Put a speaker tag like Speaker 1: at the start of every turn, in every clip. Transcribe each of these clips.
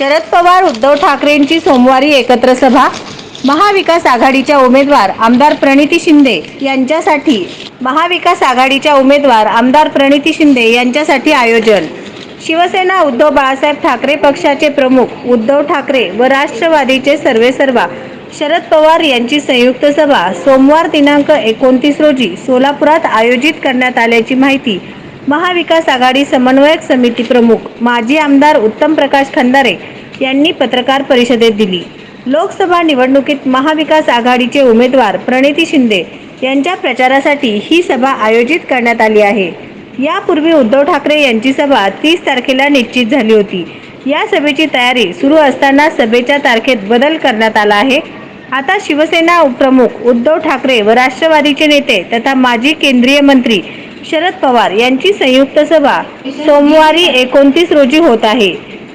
Speaker 1: शरद पवार उद्धव ठाकरेंची सोमवारी एकत्र सभा। महाविकास आघाडीच्या उमेदवार आमदार प्रणिती शिंदे यांच्यासाठी आयोजन। शिवसेना उद्धव बाळासाहेब ठाकरे पक्षाचे प्रमुख उद्धव ठाकरे व राष्ट्रवादीचे सर्वेसर्वा शरद पवार यांची संयुक्त सभा सोमवार दिनांक 29 रोजी सोलापुरात आयोजित करण्यात आल्याची माहिती महाविकास आघाडी समन्वयक समिती प्रमुख माजी आमदार उत्तम प्रकाश खंदारे यांनी पत्रकार परिषदेत दिली। लोकसभा निवडणुकीत महाविकास आघाडीचे उमेदवार प्रणिती शिंदे यांच्या प्रचारासाठी ही सभा आयोजित करण्यात आली आहे। यापूर्वी उद्धव ठाकरे यांची सभा 30 तारखेला निश्चित झाली होती। या सभेची तयारी सुरू असताना सभेच्या तारखेत बदल करण्यात आला आहे। आता शिवसेना उपप्रमुख उद्धव ठाकरे व राष्ट्रवादीचे नेते तथा माजी केंद्रीय मंत्री शरद पवार यांची संयुक्त सभा सोमवारी 29 रोजी होत आहे।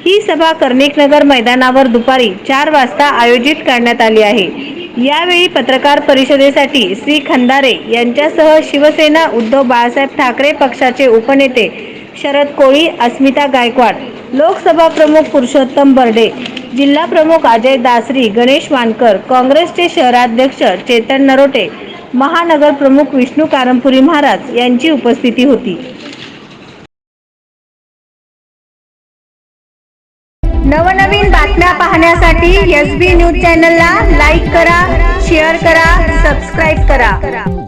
Speaker 1: ही सभा कर्णिक नगर मैदानावर दुपारी 4 वाजता आयोजित करण्यात आली आहे। यावेळी पत्रकार परिषदेसाठी श्री खंदारे यांच्यासह शिवसेना उद्धव बाळासाहेब ठाकरे पक्षाचे उपनेते शरद कोळी, अस्मिता गायकवाड, लोकसभा प्रमुख पुरुषोत्तम बर्डे, जिल्हा प्रमुख अजय दासरी, गणेश वानकर, काँग्रेसचे शहराध्यक्ष चेतन नरोटे, महानगर प्रमुख विष्णू कारंपुरी महाराज यांची उपस्थिती होती। नवनवीन बातम्या पाहण्यासाठी SB न्यूज चॅनलला लाईक करा, शेअर करा, सबस्क्राईब करा।